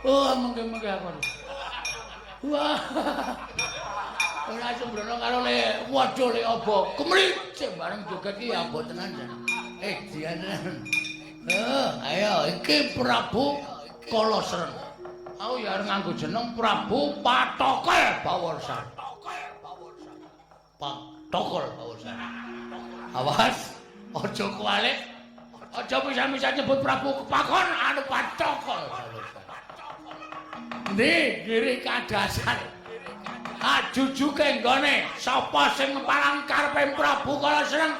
Oh, mengke-mengke aku. Wah. Ora sembrono karo le waduh le apa? Kemricik bareng joget iki apa tenan jan. Dian tenan. Ayo iki Prabu Kalasren. Aku ya arep nganggo jeneng Prabu Patokel Bawarsan. Patokol Bawarsan. Awas, aja kualik. Aja bisa-bisa nyebut Prabu Kepakon anu Patokol Bawarsan. Ndi kiri kadasan. Ajujuke nggone sapa sing ngepalang karepe Prabu Kalasren?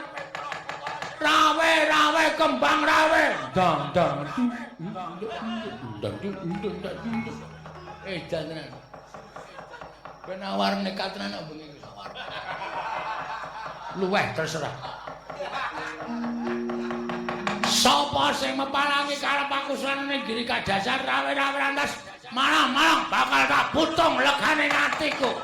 Rawe kembang rawe. Dang dang. Tenan. Ben awar nekat tenan kok bengi. Luweh terserah. Sapa sing mepalangi karep aku seneng giri kadasar rawe rantas malang bakal tak putung legane atiku.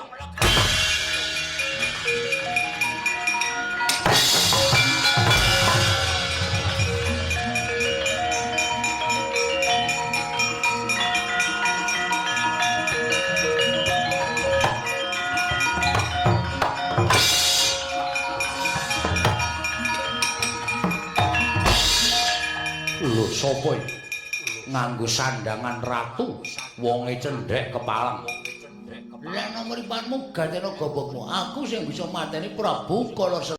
Lho sapa iki? Nganggo sandangan ratu, wonge cendhek kepalang. Lah nomor ipanmu gatena gobokmu. Aku sing bisa mateni Prabu Kalasren.